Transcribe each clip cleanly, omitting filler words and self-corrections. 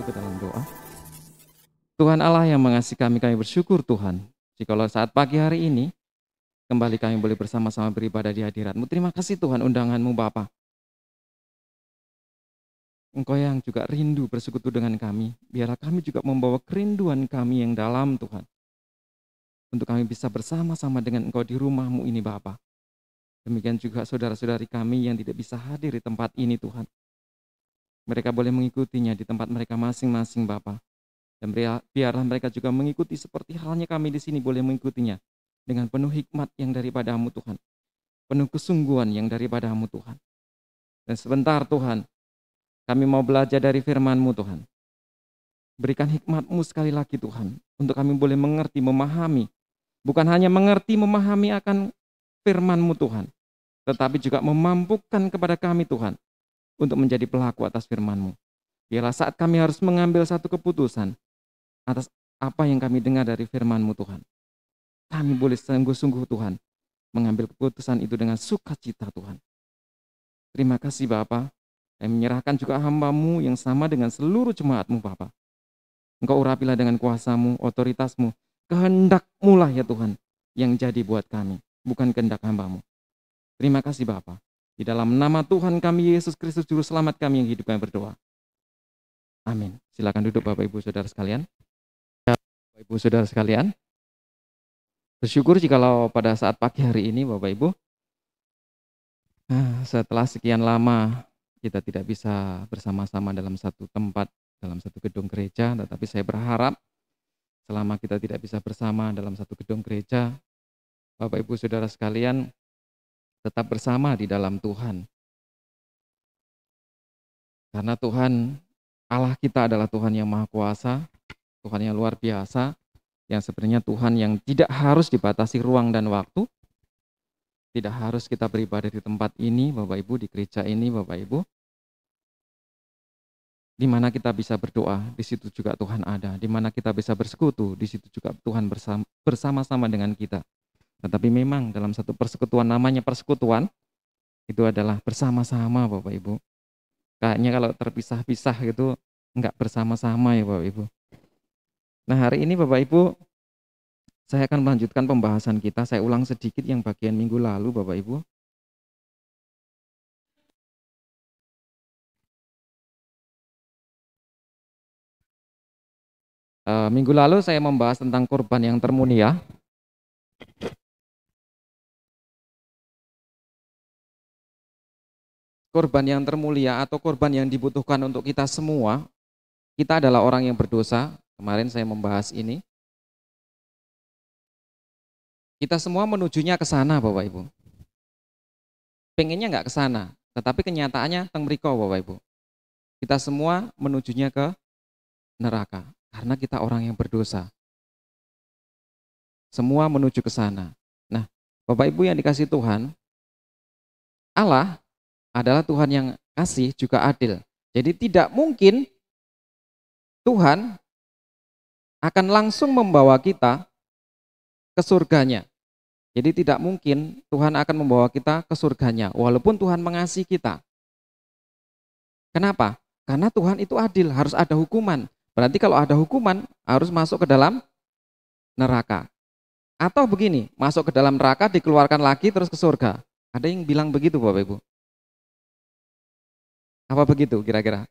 ke dalam doa. Tuhan Allah yang mengasihi kami bersyukur Tuhan. Jikalau saat pagi hari ini, kembali kami boleh bersama-sama beribadah di hadirat-Mu. Terima kasih Tuhan undangan-Mu Bapa. Engkau yang juga rindu bersekutu dengan kami. Biarlah kami juga membawa kerinduan kami yang dalam Tuhan. Untuk kami bisa bersama-sama dengan Engkau di rumah-Mu ini Bapa. Demikian juga saudara-saudari kami yang tidak bisa hadir di tempat ini Tuhan. Mereka boleh mengikutinya di tempat mereka masing-masing Bapa. Dan biarlah mereka juga mengikuti seperti halnya kami di sini boleh mengikutinya. Dengan penuh hikmat yang daripada-Mu Tuhan. Penuh kesungguhan yang daripada-Mu Tuhan. Dan sebentar Tuhan, kami mau belajar dari firman-Mu Tuhan. Berikan hikmat-Mu sekali lagi Tuhan. Untuk kami boleh mengerti, memahami. Bukan hanya mengerti, memahami akan firman-Mu Tuhan. Tetapi juga memampukan kepada kami Tuhan. Untuk menjadi pelaku atas firman-Mu. Biarlah saat kami harus mengambil satu keputusan. Atas apa yang kami dengar dari firman-Mu Tuhan. Kami boleh sungguh-sungguh Tuhan. Mengambil keputusan itu dengan sukacita Tuhan. Terima kasih Bapa. Kami menyerahkan juga hamba-Mu yang sama dengan seluruh jemaat-Mu Bapa. Engkau urapilah dengan kuasa-Mu, otoritas-Mu. Kehendak-Mu lah ya Tuhan. Yang jadi buat kami. Bukan kehendak hamba-Mu. Terima kasih Bapa. Di dalam nama Tuhan kami Yesus Kristus Juru Selamat kami yang hidup kami berdoa. Amin. Silakan duduk Bapak Ibu Saudara sekalian. Bapak Ibu Saudara sekalian. Bersyukur jikalau pada saat pagi hari ini Bapak Ibu. Setelah sekian lama kita tidak bisa bersama-sama dalam satu tempat, dalam satu gedung gereja. Tetapi saya berharap selama kita tidak bisa bersama dalam satu gedung gereja, Bapak Ibu Saudara sekalian tetap bersama di dalam Tuhan. Karena Tuhan, Allah kita adalah Tuhan yang Maha Kuasa, Tuhan yang luar biasa, yang sebenarnya Tuhan yang tidak harus dibatasi ruang dan waktu, tidak harus kita beribadah di tempat ini, Bapak Ibu, di gereja ini, Bapak Ibu. Di mana kita bisa berdoa, di situ juga Tuhan ada. Di mana kita bisa bersekutu, di situ juga Tuhan bersama-sama dengan kita. Tetapi memang dalam satu persekutuan, namanya persekutuan, itu adalah bersama-sama Bapak Ibu. Kayaknya kalau terpisah-pisah gitu, enggak bersama-sama ya Bapak Ibu. Nah hari ini Bapak Ibu, saya akan melanjutkan pembahasan kita. Saya ulang sedikit yang bagian minggu lalu Bapak Ibu. Minggu lalu saya membahas tentang korban yang termulia. Korban yang termulia atau korban yang dibutuhkan untuk kita semua. Kita adalah orang yang berdosa. Kemarin saya membahas ini. Kita semua menujunya ke sana Bapak Ibu. Pengennya nggak ke sana, tetapi kenyataannya teng mriko Bapak Ibu. Kita semua menujunya ke neraka karena kita orang yang berdosa. Semua menuju ke sana. Nah, Bapak Ibu yang dikasih Tuhan, Allah adalah Tuhan yang kasih juga adil. Jadi tidak mungkin Tuhan akan langsung membawa kita ke surganya. Jadi tidak mungkin Tuhan akan membawa kita ke surganya walaupun Tuhan mengasihi kita. Kenapa? Karena Tuhan itu adil, harus ada hukuman. Berarti kalau ada hukuman harus masuk ke dalam neraka. Atau begini, masuk ke dalam neraka dikeluarkan lagi terus ke surga. Ada yang bilang begitu Bapak Ibu? Apa begitu kira-kira?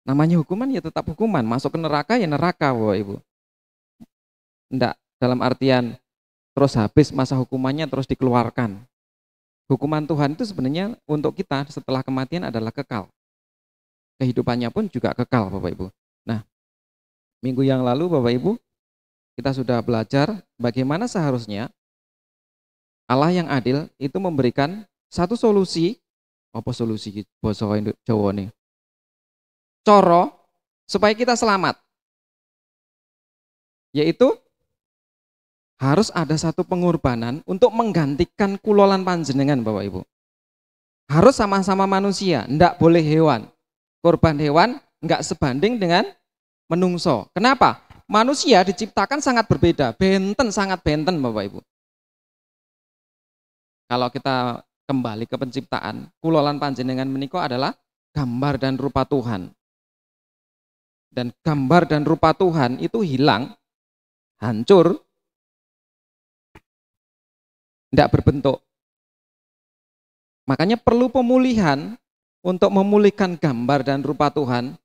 Namanya hukuman ya tetap hukuman, masuk ke neraka ya neraka Bapak Ibu. Enggak, dalam artian terus habis masa hukumannya terus dikeluarkan. Hukuman Tuhan itu sebenarnya untuk kita setelah kematian adalah kekal. Kehidupannya pun juga kekal Bapak Ibu. Nah, minggu yang lalu Bapak Ibu, kita sudah belajar bagaimana seharusnya Allah yang adil itu memberikan satu solusi, apa solusi bahasa Jawa nih? Coro supaya kita selamat. Yaitu harus ada satu pengorbanan untuk menggantikan kulolan panjenengan Bapak Ibu. Harus sama-sama manusia, enggak boleh hewan. Korban hewan enggak sebanding dengan menungso. Kenapa? Manusia diciptakan sangat berbeda, sangat benten Bapak Ibu. Kalau kita kembali ke penciptaan, kulolan panjenengan menika adalah gambar dan rupa Tuhan. dan gambar dan rupa Tuhan itu hilang, hancur, tidak berbentuk. Makanya perlu pemulihan untuk memulihkan gambar dan rupa Tuhan.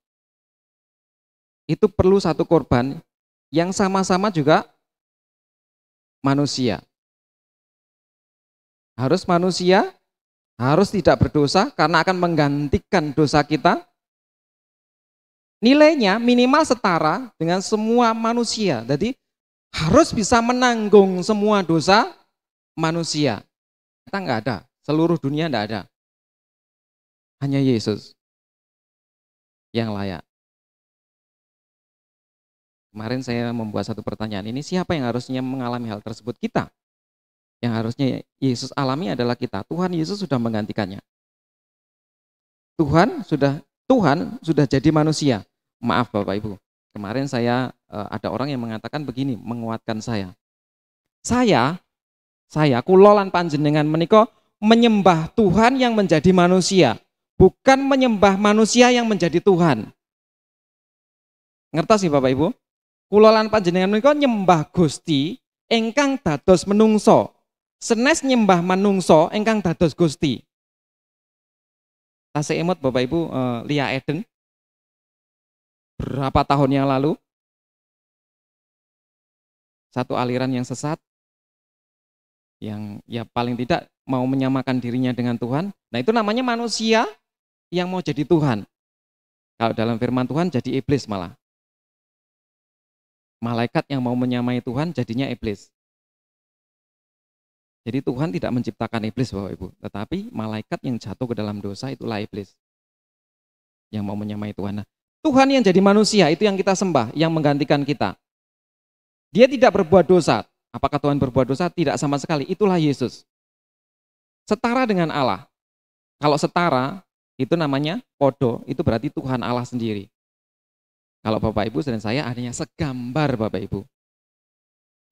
Itu perlu satu korban yang sama-sama juga manusia. Harus manusia, harus tidak berdosa karena akan menggantikan dosa kita. Nilainya minimal setara dengan semua manusia. Jadi harus bisa menanggung semua dosa manusia. Kita nggak ada, seluruh dunia nggak ada. Hanya Yesus yang layak. Kemarin saya membuat satu pertanyaan ini, siapa yang harusnya mengalami hal tersebut? Kita. Yang harusnya Yesus alami adalah kita. Tuhan Yesus sudah menggantikannya. Tuhan sudah jadi manusia. Maaf Bapak Ibu, kemarin saya ada orang yang mengatakan begini, menguatkan saya. Saya kulolan panjenengan menika menyembah Tuhan yang menjadi manusia, bukan menyembah manusia yang menjadi Tuhan. Ngertos sih Bapak Ibu? Kulolan panjenengan menika nyembah Gusti ingkang dados menungso. Senes nyembah manungso ingkang dados Gusti. Tasih emot Bapak Ibu Lia Eden berapa tahun yang lalu, satu aliran yang sesat, yang ya paling tidak mau menyamakan dirinya dengan Tuhan. Nah itu namanya manusia yang mau jadi Tuhan. Kalau dalam firman Tuhan jadi iblis malah. Malaikat yang mau menyamai Tuhan jadinya iblis. Jadi Tuhan tidak menciptakan iblis Bapak Ibu, tetapi malaikat yang jatuh ke dalam dosa itulah iblis. Yang mau menyamai Tuhan. Nah, Tuhan yang jadi manusia itu yang kita sembah, yang menggantikan kita. Dia tidak berbuat dosa. Apakah Tuhan berbuat dosa? Tidak sama sekali. Itulah Yesus. Setara dengan Allah. Kalau setara, itu namanya podo, itu berarti Tuhan Allah sendiri. Kalau Bapak Ibu dan saya adanya segambar Bapak Ibu.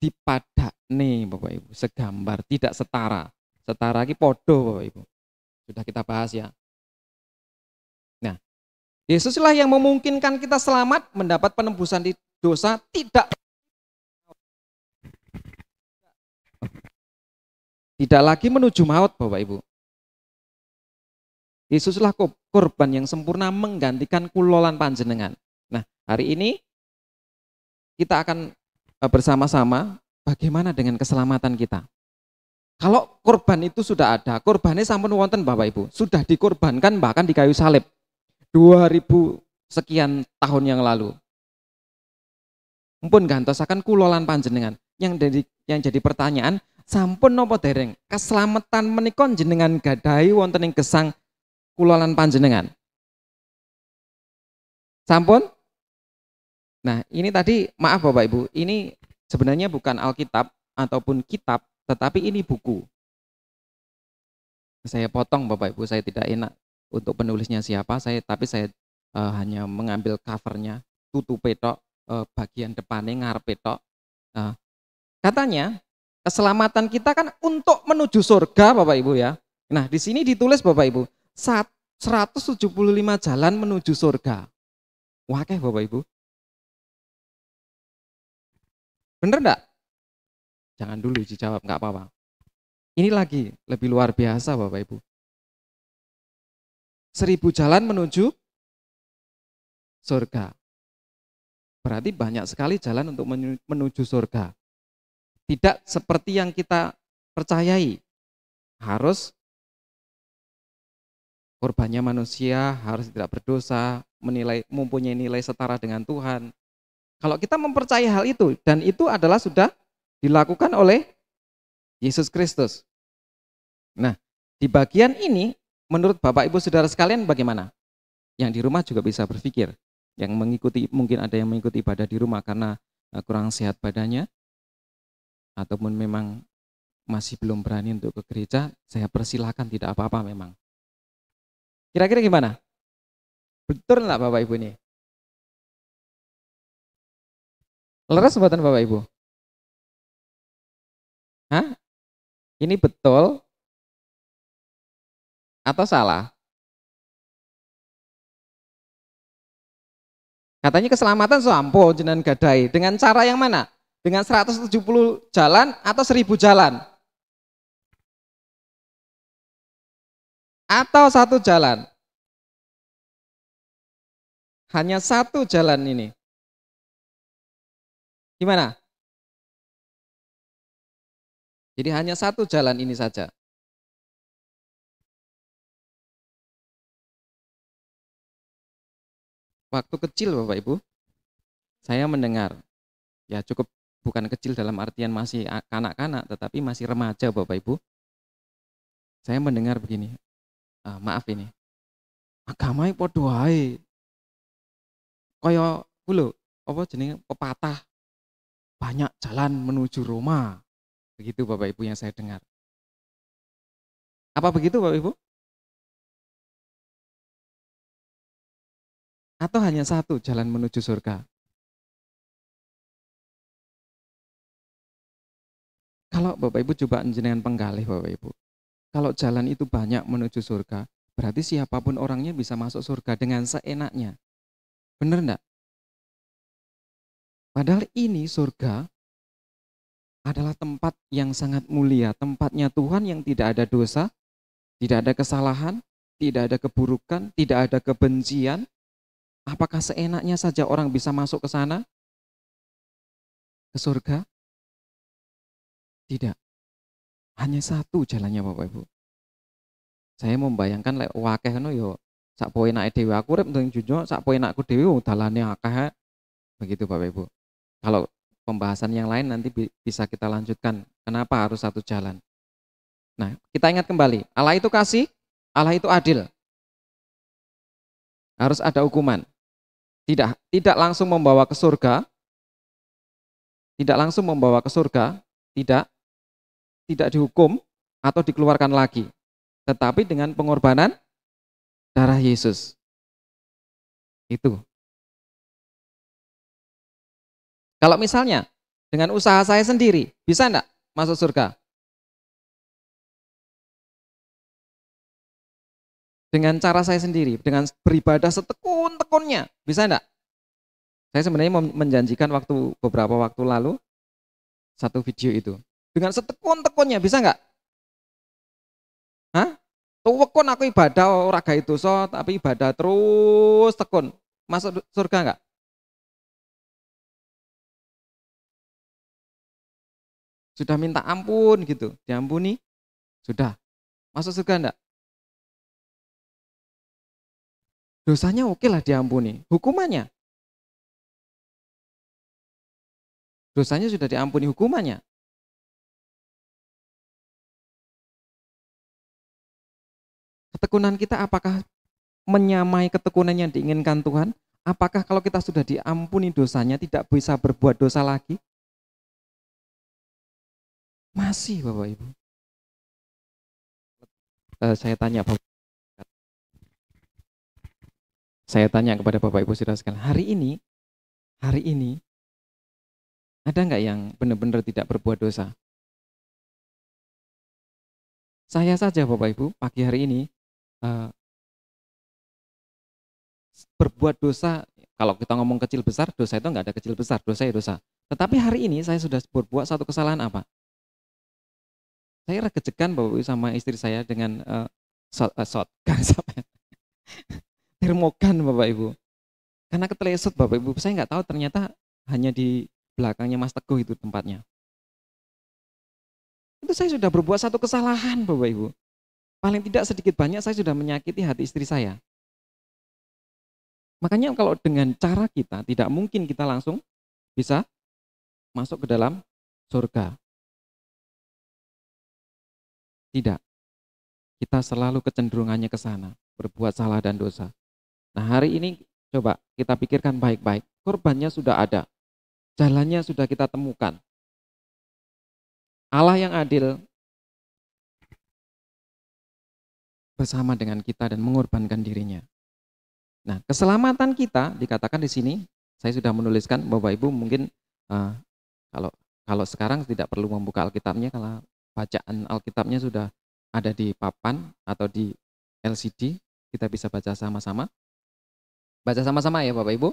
Dipadakne Bapak Ibu, segambar, tidak setara. Setara lagi podo Bapak Ibu. Sudah kita bahas ya. Nah, Yesuslah yang memungkinkan kita selamat, mendapat penebusan di dosa, tidak lagi menuju maut Bapak Ibu. Yesuslah korban yang sempurna menggantikan kulolan panjenengan. Nah, hari ini kita akan bersama-sama bagaimana dengan keselamatan kita. Kalau korban itu sudah ada, korbannya sampun wonten Bapak Ibu, sudah dikorbankan bahkan di kayu salib 2000 sekian tahun yang lalu. Mumpun gantosaken kulolan panjenengan. Yang jadi pertanyaan, sampun napa dereng keselamatan menika jenengan gadahi wonten ing gesang kulolan panjenengan? Sampun? Nah, ini tadi maaf Bapak Ibu, ini sebenarnya bukan Alkitab ataupun kitab, tetapi ini buku. Saya potong Bapak Ibu, saya tidak enak untuk penulisnya siapa, tapi saya hanya mengambil covernya, tutupe tok, bagian depannya ngarepe tok. Katanya keselamatan kita kan untuk menuju surga Bapak Ibu ya. Nah, di sini ditulis Bapak Ibu, 175 jalan menuju surga. Wah, Bapak Ibu. Bener enggak? Jangan dulu dijawab, enggak apa-apa. Ini lagi lebih luar biasa Bapak Ibu. 1000 jalan menuju surga. Berarti banyak sekali jalan untuk menuju surga. Tidak seperti yang kita percayai. Harus korbannya manusia, harus tidak berdosa, mempunyai nilai setara dengan Tuhan. Kalau kita mempercayai hal itu, dan itu adalah sudah dilakukan oleh Yesus Kristus. Nah, di bagian ini, menurut Bapak Ibu Saudara sekalian bagaimana? Yang di rumah juga bisa berpikir. Yang mengikuti, mungkin ada yang mengikuti ibadah di rumah karena kurang sehat badannya, ataupun memang masih belum berani untuk ke gereja, saya persilahkan, tidak apa-apa memang. Kira-kira gimana? Betul nggak Bapak Ibu ini? Leres buatan Bapak Ibu? Hah? Ini betul atau salah? Katanya keselamatan sampo jenengan gadai. Dengan cara yang mana? Dengan 170 jalan atau 1000 jalan? Atau satu jalan? Hanya satu jalan ini. Gimana? Jadi hanya satu jalan ini saja. Waktu kecil Bapak Ibu, saya mendengar, ya cukup bukan kecil dalam artian masih kanak-kanak, tetapi masih remaja Bapak Ibu. Saya mendengar begini, maaf ini, agama iki padha wae. Kaya ku lho, apa jenenge pepatah, banyak jalan menuju Roma. Begitu Bapak Ibu yang saya dengar. Apa begitu Bapak Ibu? Atau hanya satu jalan menuju surga? Kalau Bapak Ibu coba jenengan penggalih Bapak Ibu. Kalau jalan itu banyak menuju surga, berarti siapapun orangnya bisa masuk surga dengan seenaknya. Benar enggak? Padahal ini surga adalah tempat yang sangat mulia, tempatnya Tuhan yang tidak ada dosa, tidak ada kesalahan, tidak ada keburukan, tidak ada kebencian. Apakah seenaknya saja orang bisa masuk ke sana, ke surga? Tidak. Hanya satu jalannya Bapak Ibu. Saya membayangkan lek wakeh ngono yo sak poenake dhewe aku urip ning dunya, sak poenakku dhewe dalane akeh. Begitu Bapak Ibu. Kalau pembahasan yang lain nanti bisa kita lanjutkan. Kenapa harus satu jalan? Nah, kita ingat kembali, Allah itu kasih, Allah itu adil. Harus ada hukuman. Tidak langsung membawa ke surga, tidak langsung membawa ke surga, tidak dihukum atau dikeluarkan lagi. Tetapi dengan pengorbanan darah Yesus. Itu. Kalau misalnya dengan usaha saya sendiri, bisa enggak masuk surga? Dengan cara saya sendiri, dengan beribadah setekun-tekunnya, bisa enggak? Saya sebenarnya menjanjikan beberapa waktu lalu satu video itu. Dengan setekun-tekunnya, bisa enggak? Hah? Tuwekun aku ibadah ora gawe dosa, tapi ibadah terus tekun. Masuk surga enggak? Sudah minta ampun gitu, diampuni, sudah. Masuk surga enggak? Dosanya oke lah diampuni. Hukumannya, dosanya sudah diampuni, hukumannya. Ketekunan kita apakah menyamai ketekunan yang diinginkan Tuhan? Apakah kalau kita sudah diampuni dosanya tidak bisa berbuat dosa lagi? Masih Bapak Ibu. Saya tanya Bapak, saya tanya kepada Bapak Ibu saudara sekalian, hari ini ada nggak yang benar-benar tidak berbuat dosa? Saya saja Bapak Ibu pagi hari ini eh, berbuat dosa. Kalau kita ngomong kecil besar, dosa itu nggak ada kecil besar, dosa ya dosa. Tetapi hari ini saya sudah berbuat satu kesalahan apa? Saya regejekan Bapak Ibu sama istri saya dengan shotgun sampai termogan Bapak Ibu. Karena ketelesut Bapak Ibu, saya nggak tahu ternyata hanya di belakangnya Mas Teguh itu tempatnya. Itu saya sudah berbuat satu kesalahan Bapak Ibu. Paling tidak sedikit banyak saya sudah menyakiti hati istri saya. Makanya kalau dengan cara kita tidak mungkin kita langsung bisa masuk ke dalam surga. Tidak. Kita selalu kecenderungannya ke sana, berbuat salah dan dosa. Nah, hari ini coba kita pikirkan baik-baik. Korbannya sudah ada. Jalannya sudah kita temukan. Allah yang adil bersama dengan kita dan mengorbankan dirinya. Nah, keselamatan kita dikatakan di sini, saya sudah menuliskan Bapak Ibu mungkin uh, kalau kalau sekarang tidak perlu membuka Alkitabnya, kalau bacaan Alkitabnya sudah ada di papan atau di LCD, kita bisa baca sama-sama. Baca sama-sama ya Bapak Ibu.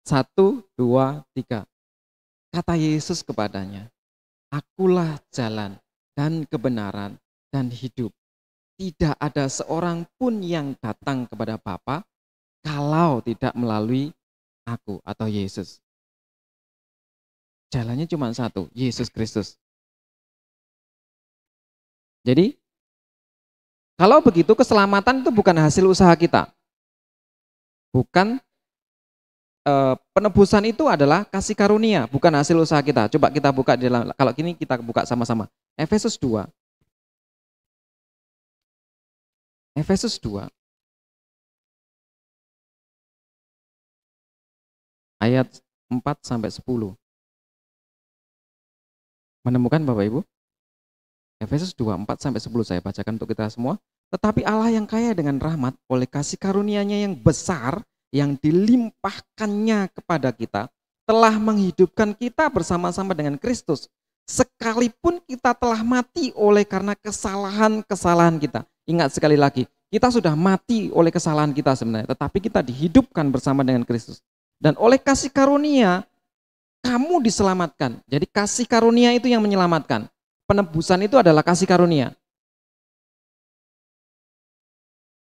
1, 2, 3. Kata Yesus kepadanya, "Akulah jalan dan kebenaran dan hidup. Tidak ada seorang pun yang datang kepada Bapa kalau tidak melalui aku," atau Yesus. Jalannya cuma satu, Yesus Kristus. Jadi, kalau begitu keselamatan itu bukan hasil usaha kita. Bukan penebusan itu adalah kasih karunia, bukan hasil usaha kita. Coba kita buka di dalam, kalau gini kita buka sama-sama. Efesus 2. Efesus 2 ayat 4 sampai 10. Menemukan Bapak Ibu? Efesus 2, 4 sampai 10 saya bacakan untuk kita semua. Tetapi Allah yang kaya dengan rahmat oleh kasih karunia-Nya yang besar yang dilimpahkannya kepada kita telah menghidupkan kita bersama-sama dengan Kristus. Sekalipun kita telah mati oleh karena kesalahan-kesalahan kita. Ingat sekali lagi, kita sudah mati oleh kesalahan kita sebenarnya, tetapi kita dihidupkan bersama dengan Kristus. Dan oleh kasih karunia kamu diselamatkan. Jadi kasih karunia itu yang menyelamatkan. Penebusan itu adalah kasih karunia.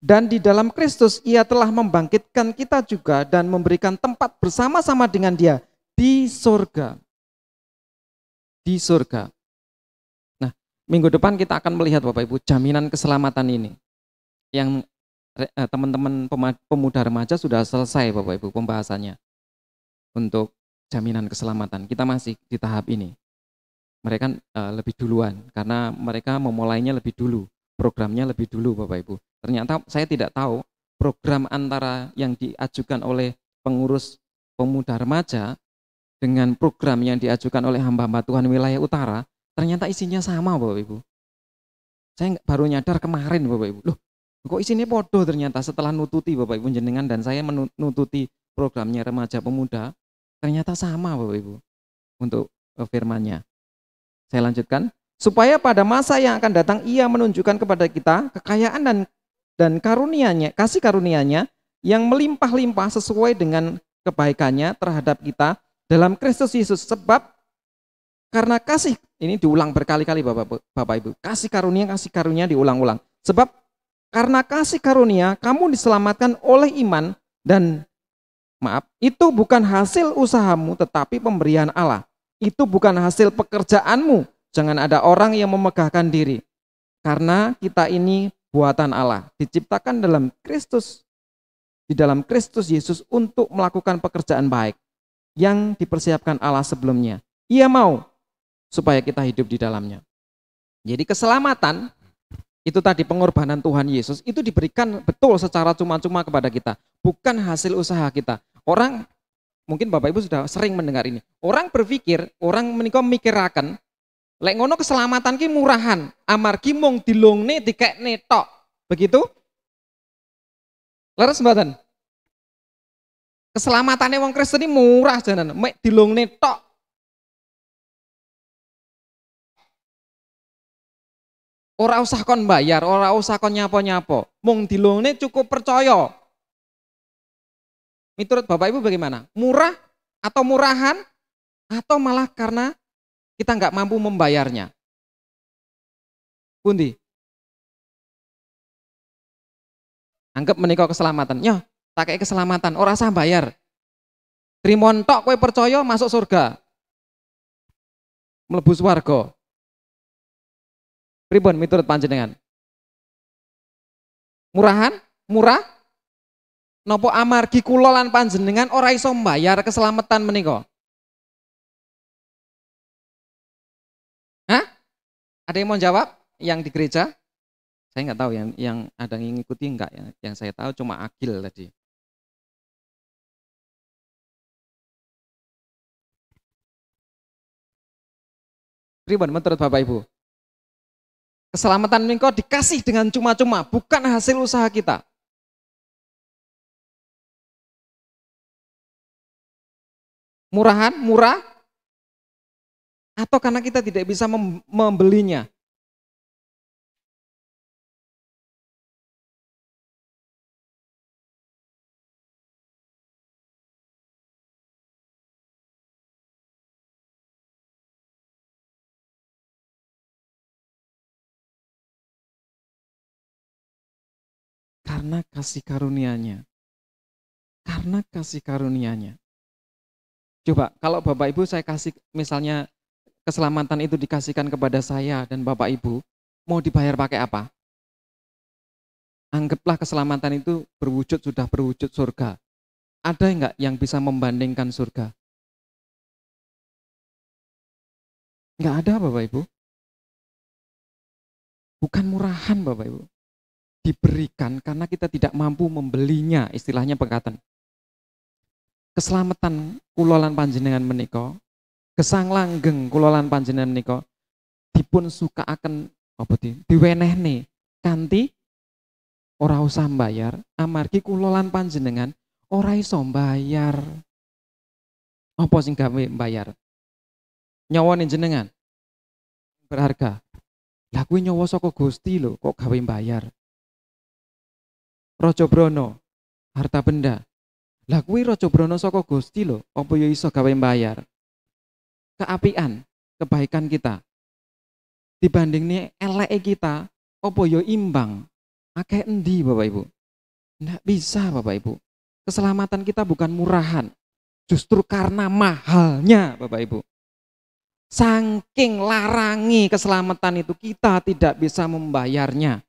Dan di dalam Kristus ia telah membangkitkan kita juga dan memberikan tempat bersama-sama dengan Dia di surga. Di surga. Nah, minggu depan kita akan melihat Bapak Ibu jaminan keselamatan ini. Yang teman-teman pemuda remaja sudah selesai Bapak Ibu pembahasannya. Untuk jaminan keselamatan. Kita masih di tahap ini. Mereka lebih duluan karena mereka memulainya lebih dulu, programnya lebih dulu Bapak Ibu. Ternyata saya tidak tahu program antara yang diajukan oleh pengurus pemuda remaja dengan program yang diajukan oleh hamba-hamba Tuhan wilayah utara, ternyata isinya sama Bapak Ibu. Saya baru nyadar kemarin Bapak Ibu, loh kok isinya podo ternyata setelah nututi Bapak Ibu jenengan dan saya menututi programnya remaja pemuda, ternyata sama Bapak Ibu untuk firman-Nya. Saya lanjutkan, supaya pada masa yang akan datang ia menunjukkan kepada kita kekayaan dan karunia-Nya, kasih karunia-Nya yang melimpah-limpah sesuai dengan kebaikannya terhadap kita dalam Kristus Yesus. Sebab karena kasih, ini diulang berkali-kali Bapak Ibu, kasih karunia diulang-ulang. Sebab karena kasih karunia kamu diselamatkan oleh iman dan itu bukan hasil usahamu tetapi pemberian Allah. Itu bukan hasil pekerjaanmu. Jangan ada orang yang memegahkan diri. Karena kita ini buatan Allah, diciptakan dalam Kristus, di dalam Kristus Yesus untuk melakukan pekerjaan baik yang dipersiapkan Allah sebelumnya. Ia mau supaya kita hidup di dalamnya. Jadi keselamatan itu tadi pengorbanan Tuhan Yesus itu diberikan betul secara cuma-cuma kepada kita, bukan hasil usaha kita. Orang mungkin Bapak Ibu sudah sering mendengar ini. Orang berpikir, orang menika mikiraken, lek ngono keselamatan ki murahan, amargi mung dilungne dikekne tok. Begitu? Leres mboten? Keselamatane wong Kristen ini murah janan, mek dilungne tok. Ora usah kon bayar, ora usah kon nyapo-nyapo. Mung dilungne cukup percaya. Menurut Bapak Ibu bagaimana? Murah atau murahan atau malah karena kita nggak mampu membayarnya? Pundi? Anggap menika keselamatan. Yo, tak kayak keselamatan, ora usah bayar. Trimon tok kowe percaya masuk surga. Mlebu swarga. Pripun miturut panjenengan? Murahan? Murah? Nopo amargi kula lan panjenengan ora iso mbayar keselamatan menika? Hah? Ada yang mau jawab? Yang di gereja? Saya nggak tahu yang ada yang ngikuti enggak ya. Yang saya tahu cuma Agil tadi. Pripun menurut Bapak Ibu? Keselamatan menika dikasih dengan cuma-cuma, bukan hasil usaha kita. Murahan, murah, atau karena kita tidak bisa membelinya? Karena kasih karunia-Nya. Karena kasih karunia-Nya. Coba kalau Bapak Ibu saya kasih misalnya keselamatan itu dikasihkan kepada saya dan Bapak Ibu, mau dibayar pakai apa? Anggaplah keselamatan itu sudah berwujud surga. Ada enggak yang bisa membandingkan surga? Enggak ada Bapak Ibu. Bukan murahan Bapak Ibu. Diberikan karena kita tidak mampu membelinya, istilahnya perkataan. Keselamatan kulolan panjenengan menika, gesang langgeng kulolan panjenengan menika dipun suka akan apa diwenehne kanthi ora usah mbayar, amargi kulolan panjenengan ora iso mbayar. Apa sing gawe mbayar? Nyawane jenengan berharga. Lah kuwi nyawa saka Gusti lho, kok gawe mbayar? Raja Brana, harta benda. Lah kuwi Raja Brana saka Gusti lho, apa ya iso gawe mbayar? Keapian, kebaikan kita dibandingnya eleke kita, apa ya imbang? Akeh endi Bapak Ibu? Nggak bisa Bapak Ibu. Keselamatan kita bukan murahan, justru karena mahalnya Bapak Ibu. Saking larangi keselamatan itu kita tidak bisa membayarnya.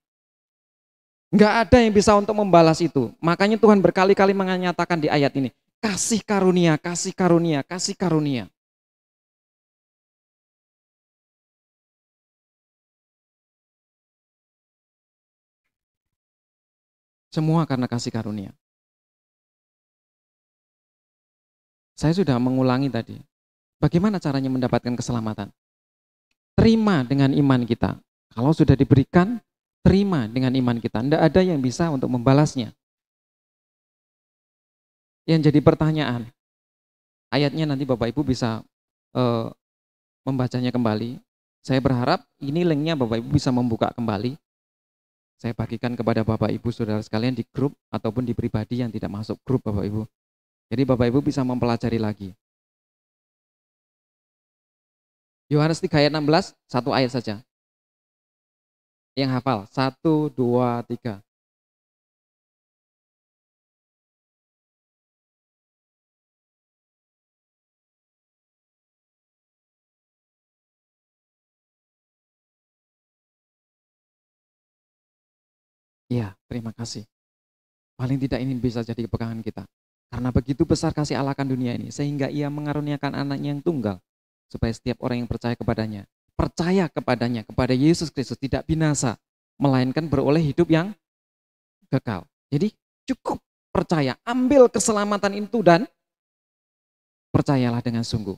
Nggak ada yang bisa untuk membalas itu. Makanya Tuhan berkali-kali menyatakan di ayat ini, kasih karunia, kasih karunia, kasih karunia. Semua karena kasih karunia. Saya sudah mengulangi tadi. Bagaimana caranya mendapatkan keselamatan? Terima dengan iman kita. Kalau sudah diberikan, terima dengan iman kita. Tidak ada yang bisa untuk membalasnya. Yang jadi pertanyaan, ayatnya nanti Bapak Ibu bisa membacanya kembali. Saya berharap ini linknya Bapak Ibu bisa membuka kembali. Saya bagikan kepada Bapak Ibu saudara sekalian di grup ataupun di pribadi yang tidak masuk grup Bapak Ibu. Jadi Bapak Ibu bisa mempelajari lagi. Yohanes 3 ayat 16, satu ayat saja. Yang hafal, 1, 2, 3. Ya, terima kasih. Paling tidak ini bisa jadi pegangan kita. Karena begitu besar kasih Allah akan dunia ini, sehingga ia mengaruniakan anaknya yang tunggal, supaya setiap orang yang percaya kepadanya, kepada Yesus Kristus tidak binasa, melainkan beroleh hidup yang kekal. Jadi cukup percaya, ambil keselamatan itu dan percayalah dengan sungguh.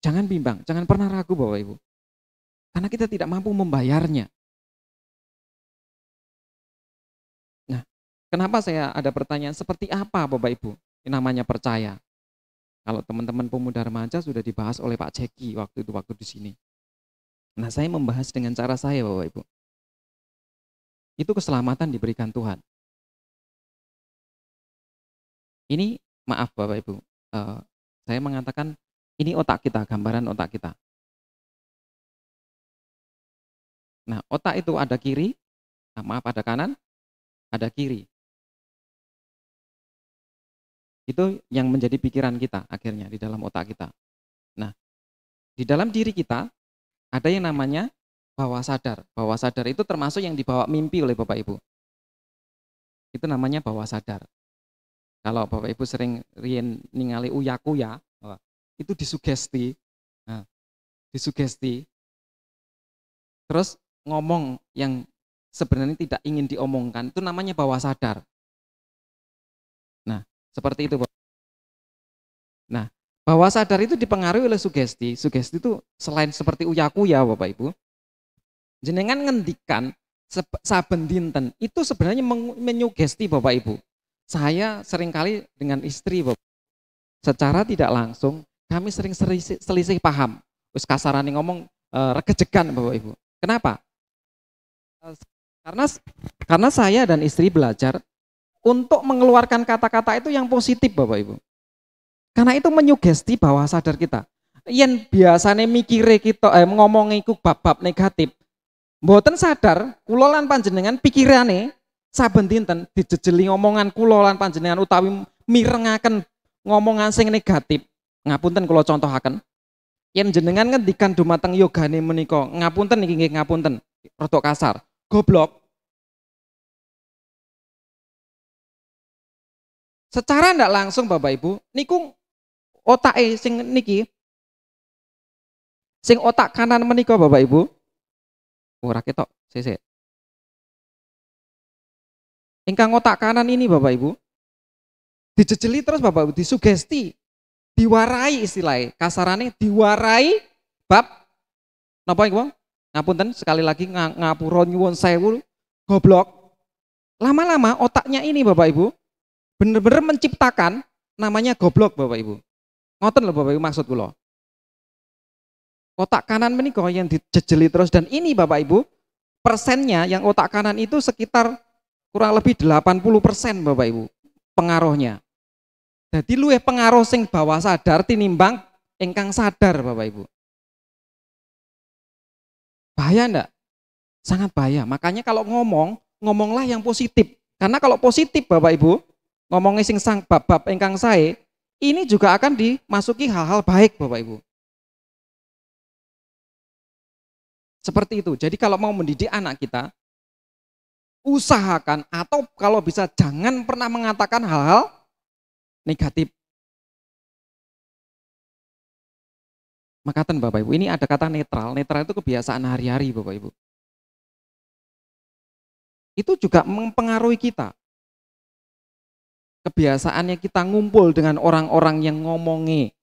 Jangan bimbang, jangan pernah ragu Bapak Ibu. Karena kita tidak mampu membayarnya. Nah, kenapa saya ada pertanyaan seperti apa Bapak Ibu? Ini namanya percaya. Kalau teman-teman pemuda remaja sudah dibahas oleh Pak Ceki waktu di sini. Nah, saya membahas dengan cara saya Bapak Ibu. Itu keselamatan diberikan Tuhan. Ini maaf Bapak Ibu, saya mengatakan ini otak kita, gambaran otak kita. Nah, otak itu ada kiri, ada kanan, ada kiri. Itu yang menjadi pikiran kita akhirnya di dalam otak kita. Nah, di dalam diri kita ada yang namanya bawah sadar. Bawah sadar itu termasuk yang dibawa mimpi oleh Bapak Ibu. Itu namanya bawah sadar. Kalau Bapak Ibu sering rien ningali uya-kuya, itu disugesti. Nah, disugesti. Terus ngomong yang sebenarnya tidak ingin diomongkan, itu namanya bawah sadar. Nah, seperti itu. Nah, bawah sadar itu dipengaruhi oleh sugesti. Sugesti itu selain seperti uya-kuya Bapak Ibu, jenengan ngendikan saben dinten itu sebenarnya menyugesti Bapak Ibu. Saya seringkali dengan istri Bapak, secara tidak langsung kami sering selisih paham. Terus kasarane ngomong regejegan Bapak Ibu. Kenapa? Karena saya dan istri belajar untuk mengeluarkan kata-kata itu yang positif Bapak Ibu. Karena itu menyugesti bawah sadar kita. Yang biasanya mikire kita ngomongi ku bab-bab negatif. Mboten sadar, kula lan panjenengan pikirane Saben dinten dijejeli omongan kula lan panjenengan utawi mirengaken ngomongan sing negatif. Ngapunten kula contohaken. Yen jenengan ngendikan dumateng yogane menika, ngapunten iki nggih ngapunten, rada kasar. Goblok. Secara ndak langsung Bapak Ibu, niku otake sing niki, sing otak kanan menika Bapak Ibu. Ora ketok, sik. Ingkang otak kanan ini Bapak Ibu, dijejeli terus Bapak Ibu, disugesti, diwarai istilahnya, kasarane diwarai bab napa iku? Ngapunten sekali lagi ngapura nyuwun sewu, goblok. Lama-lama otaknya ini Bapak Ibu bener-bener menciptakan namanya goblok Bapak Ibu. Ngoten lho Bapak Ibu maksud kula. Otak kanan menika yang dijejeli terus dan ini Bapak Ibu persennya yang otak kanan itu sekitar kurang lebih 80% Bapak Ibu pengaruhnya. Jadi luwih pengaruh sing bawah sadar tinimbang ingkang sadar Bapak Ibu. Bahaya enggak? Sangat bahaya. Makanya kalau ngomonglah yang positif. Karena kalau positif Bapak Ibu, ngomongnya sing sang bab-bab ingkang sae, ini juga akan dimasuki hal-hal baik Bapak Ibu. Seperti itu. Jadi kalau mau mendidik anak kita, usahakan atau kalau bisa jangan pernah mengatakan hal-hal negatif. Makaten Bapak Ibu, ini ada kata netral. Netral itu kebiasaan hari-hari Bapak Ibu. Itu juga mempengaruhi kita. Kebiasaannya kita ngumpul dengan orang-orang yang ngomongi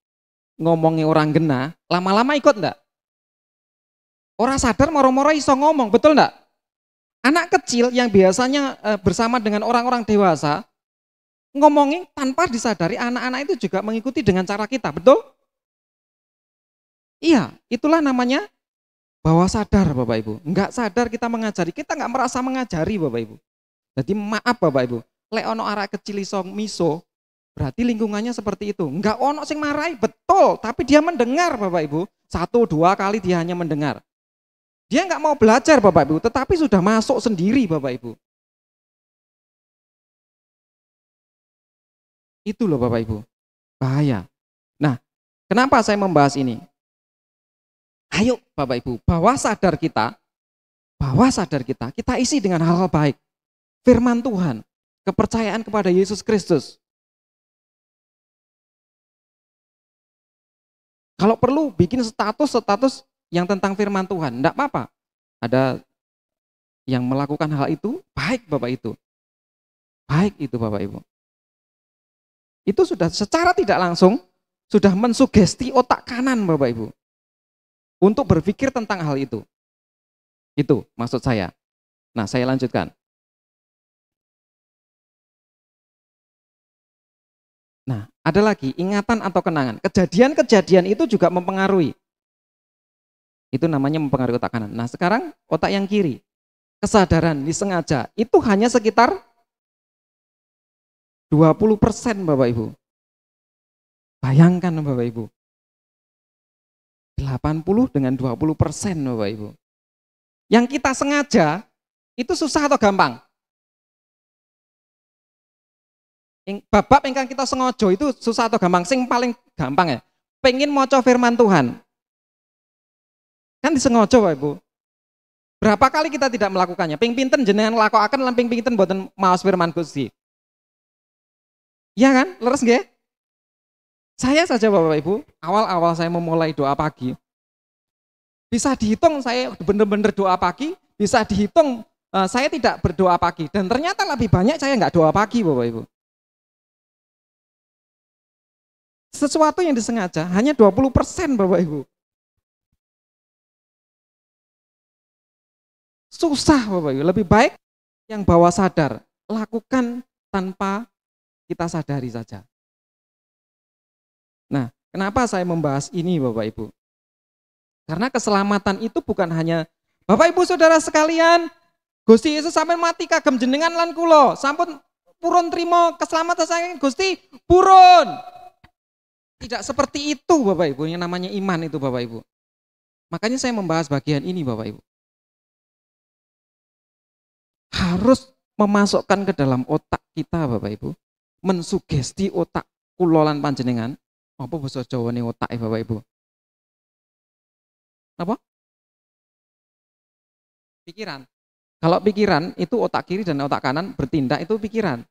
orang gena, lama-lama ikut enggak? Orang sadar moro-moro iso ngomong, betul enggak? Anak kecil yang biasanya bersama dengan orang-orang dewasa, ngomongin tanpa disadari anak-anak itu juga mengikuti dengan cara kita, betul? Iya, itulah namanya bawah sadar Bapak Ibu. Enggak sadar kita mengajari, kita enggak merasa mengajari Bapak Ibu. Jadi maaf Bapak Ibu, lek ono arek kecil iso miso, berarti lingkungannya seperti itu. Enggak ono sing marahi, betul, tapi dia mendengar Bapak Ibu. 1-2 kali dia hanya mendengar. Dia enggak mau belajar Bapak Ibu, tetapi sudah masuk sendiri Bapak Ibu. Itu loh Bapak Ibu, bahaya. Nah, kenapa saya membahas ini? Ayo Bapak Ibu, bawah sadar kita, kita isi dengan hal-hal baik. Firman Tuhan, kepercayaan kepada Yesus Kristus. Kalau perlu bikin status yang tentang firman Tuhan, enggak apa-apa. Ada yang melakukan hal itu, baik Bapak itu. Baik itu Bapak Ibu. Itu sudah secara tidak langsung, sudah mensugesti otak kanan Bapak Ibu. Untuk berpikir tentang hal itu. Itu maksud saya. Nah, saya lanjutkan. Nah, ada lagi ingatan atau kenangan. Kejadian-kejadian itu juga mempengaruhi. Itu namanya mempengaruhi otak kanan. Nah, sekarang otak yang kiri. Kesadaran disengaja. Itu hanya sekitar 20% Bapak Ibu. Bayangkan Bapak Ibu. 80 dengan 20% Bapak Ibu. Yang kita sengaja itu susah atau gampang? Bab-bab ingkang kita sengaja itu susah atau gampang? Sing paling gampang ya. Pengen maca firman Tuhan. Kan disengaja Bapak Ibu. Berapa kali kita tidak melakukannya? Ping pinten jenengan lakokaken lan ping pinten mboten maos firman Gusti. Iya kan? Leres nggih? Saya saja Bapak Ibu, awal-awal saya memulai doa pagi, bisa dihitung saya benar-benar doa pagi, bisa dihitung saya tidak berdoa pagi. Dan ternyata lebih banyak saya nggak doa pagi Bapak Ibu. Sesuatu yang disengaja hanya 20% Bapak Ibu. Susah Bapak Ibu, lebih baik yang bawah sadar, lakukan tanpa kita sadari saja. Nah, kenapa saya membahas ini Bapak Ibu? Karena keselamatan itu bukan hanya Bapak Ibu Saudara sekalian, Gusti Yesus sampai mati kagem jenengan lan kula, sampun purun trimo keselamatan saya Gusti, purun. Tidak seperti itu Bapak Ibu, yang namanya iman itu Bapak Ibu. Makanya saya membahas bagian ini Bapak Ibu. Harus memasukkan ke dalam otak kita Bapak Ibu, mensugesti otak kulolan panjenengan, apa basa Jawane otak Bapak Ibu? Apa? Pikiran. Kalau pikiran itu otak kiri dan otak kanan bertindak itu pikiran.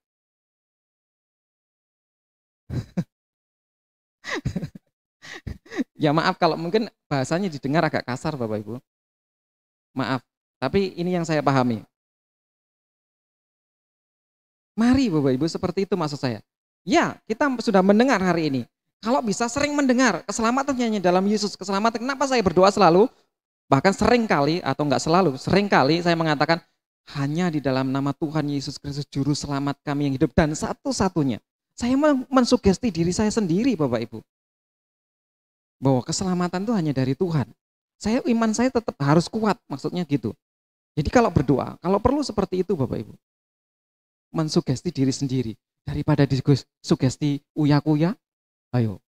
Ya maaf kalau mungkin bahasanya didengar agak kasar Bapak Ibu. Maaf, tapi ini yang saya pahami. Mari Bapak Ibu seperti itu maksud saya. Ya, kita sudah mendengar hari ini. Kalau bisa sering mendengar keselamatan hanya dalam Yesus, keselamatan. Kenapa saya berdoa selalu? Bahkan sering kali atau enggak selalu, sering kali saya mengatakan hanya di dalam nama Tuhan Yesus Kristus juru selamat kami yang hidup dan satu-satunya. Saya mensugesti diri saya sendiri Bapak Ibu. Bahwa keselamatan itu hanya dari Tuhan. Iman saya tetap harus kuat, maksudnya gitu. Jadi kalau berdoa, kalau perlu seperti itu Bapak Ibu. Mensugesti diri sendiri daripada disugesti uya-kuya. Ayo.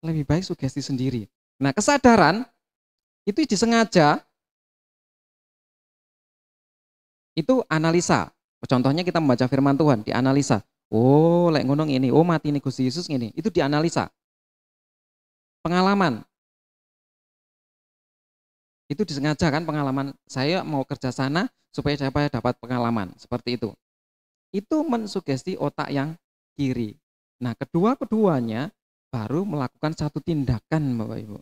Lebih baik sugesti sendiri. Nah, kesadaran itu disengaja, itu analisa. Contohnya kita membaca firman Tuhan, dianalisa. Oh, lek ngono ini, oh mati nih Gusti Yesus ini. Itu dianalisa. Pengalaman. Itu disengaja kan pengalaman. Saya mau kerja sana supaya saya dapat pengalaman. Seperti itu. Itu mensugesti otak yang kiri. Nah, keduanya baru melakukan satu tindakan Bapak Ibu.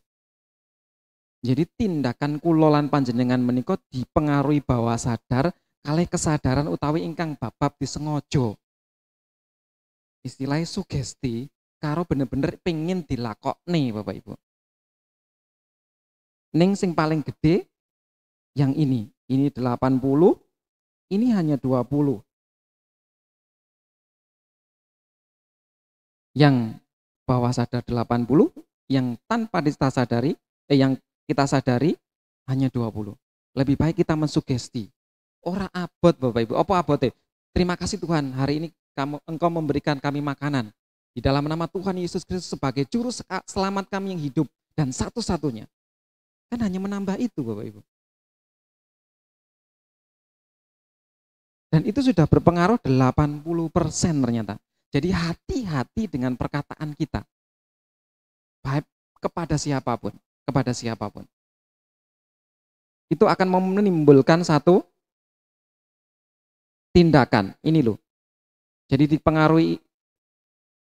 Jadi tindakan kulolan panjenengan menika dipengaruhi bawah sadar kalih kesadaran utawi ingkang babab disengaja. Istilahnya sugesti karo bener-bener pengen dilakokne Bapak Ibu. Ning sing paling gede yang ini 80, ini hanya 20. Yang bawah sadar 80, yang tanpa kita sadari, yang kita sadari hanya 20. Lebih baik kita mensugesti. Ora abot Bapak Ibu. Apa abote? Terima kasih Tuhan, hari ini Engkau memberikan kami makanan. Di dalam nama Tuhan Yesus Kristus sebagai juru selamat kami yang hidup dan satu-satunya. Kan hanya menambah itu Bapak Ibu. Dan itu sudah berpengaruh 80% ternyata. Jadi hati-hati dengan perkataan kita. Baik kepada siapapun. Itu akan menimbulkan satu tindakan. Ini loh. Jadi dipengaruhi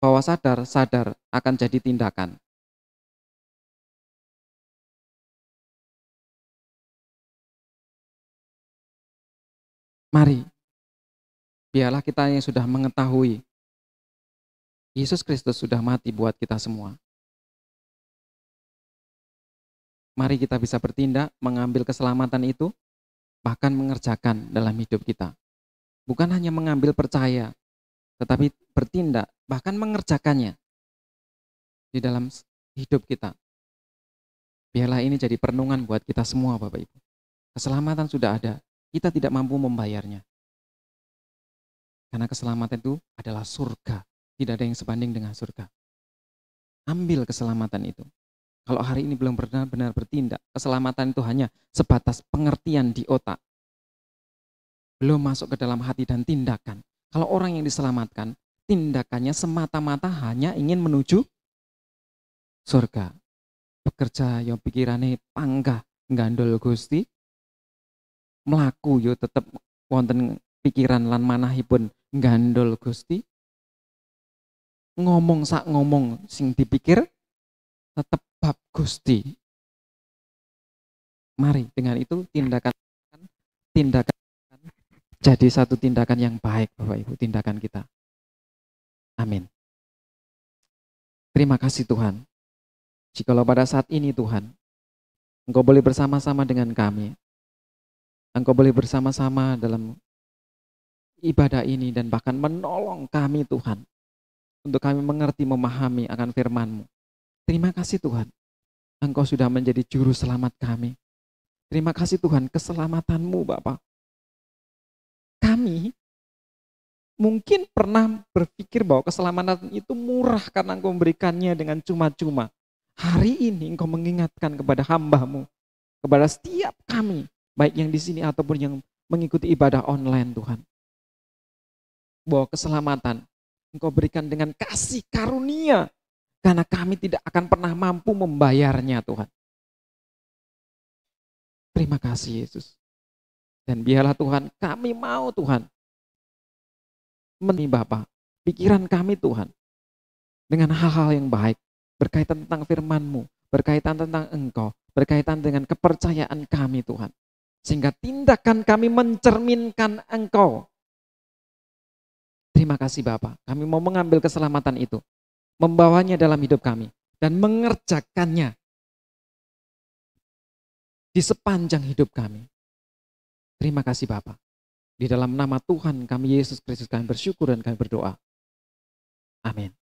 bawah sadar akan jadi tindakan. Mari, biarlah kita yang sudah mengetahui Yesus Kristus sudah mati buat kita semua. Mari kita bisa bertindak, mengambil keselamatan itu, bahkan mengerjakan dalam hidup kita. Bukan hanya mengambil percaya, tetapi bertindak, bahkan mengerjakannya di dalam hidup kita. Biarlah ini jadi perenungan buat kita semua Bapak Ibu. Keselamatan sudah ada, kita tidak mampu membayarnya. Karena keselamatan itu adalah surga. Tidak ada yang sebanding dengan surga. Ambil keselamatan itu. Kalau hari ini belum benar-benar bertindak, keselamatan itu hanya sebatas pengertian di otak. Belum masuk ke dalam hati dan tindakan. Kalau orang yang diselamatkan, tindakannya semata-mata hanya ingin menuju surga. Bekerja yang pikirannya panggah gandol Gusti, melaku yo tetep wonten pikiran lan manahipun gandol Gusti. Ngomong sing dipikir tetap bab Gusti. Mari dengan itu tindakan jadi satu tindakan yang baik Bapak Ibu, tindakan kita. Amin. Terima kasih Tuhan. Jikalau pada saat ini Tuhan, Engkau boleh bersama-sama dengan kami. Engkau boleh bersama-sama dalam ibadah ini dan bahkan menolong kami Tuhan. Untuk kami mengerti, memahami akan firman-Mu. Terima kasih Tuhan, Engkau sudah menjadi juru selamat kami. Terima kasih Tuhan, keselamatan-Mu Bapa. Kami mungkin pernah berpikir bahwa keselamatan itu murah karena Engkau memberikannya dengan cuma-cuma. Hari ini Engkau mengingatkan kepada hamba-Mu, kepada setiap kami, baik yang di sini ataupun yang mengikuti ibadah online Tuhan. Bahwa keselamatan Engkau berikan dengan kasih karunia, karena kami tidak akan pernah mampu membayarnya Tuhan. Terima kasih Yesus. Dan biarlah Tuhan, kami mau Tuhan, Bapa, pikiran kami Tuhan, dengan hal-hal yang baik, berkaitan tentang firman-Mu, berkaitan tentang Engkau, berkaitan dengan kepercayaan kami Tuhan. Sehingga tindakan kami mencerminkan Engkau. Terima kasih Bapa, kami mau mengambil keselamatan itu, membawanya dalam hidup kami, dan mengerjakannya di sepanjang hidup kami. Terima kasih Bapa. Di dalam nama Tuhan kami Yesus Kristus kami bersyukur dan kami berdoa. Amin.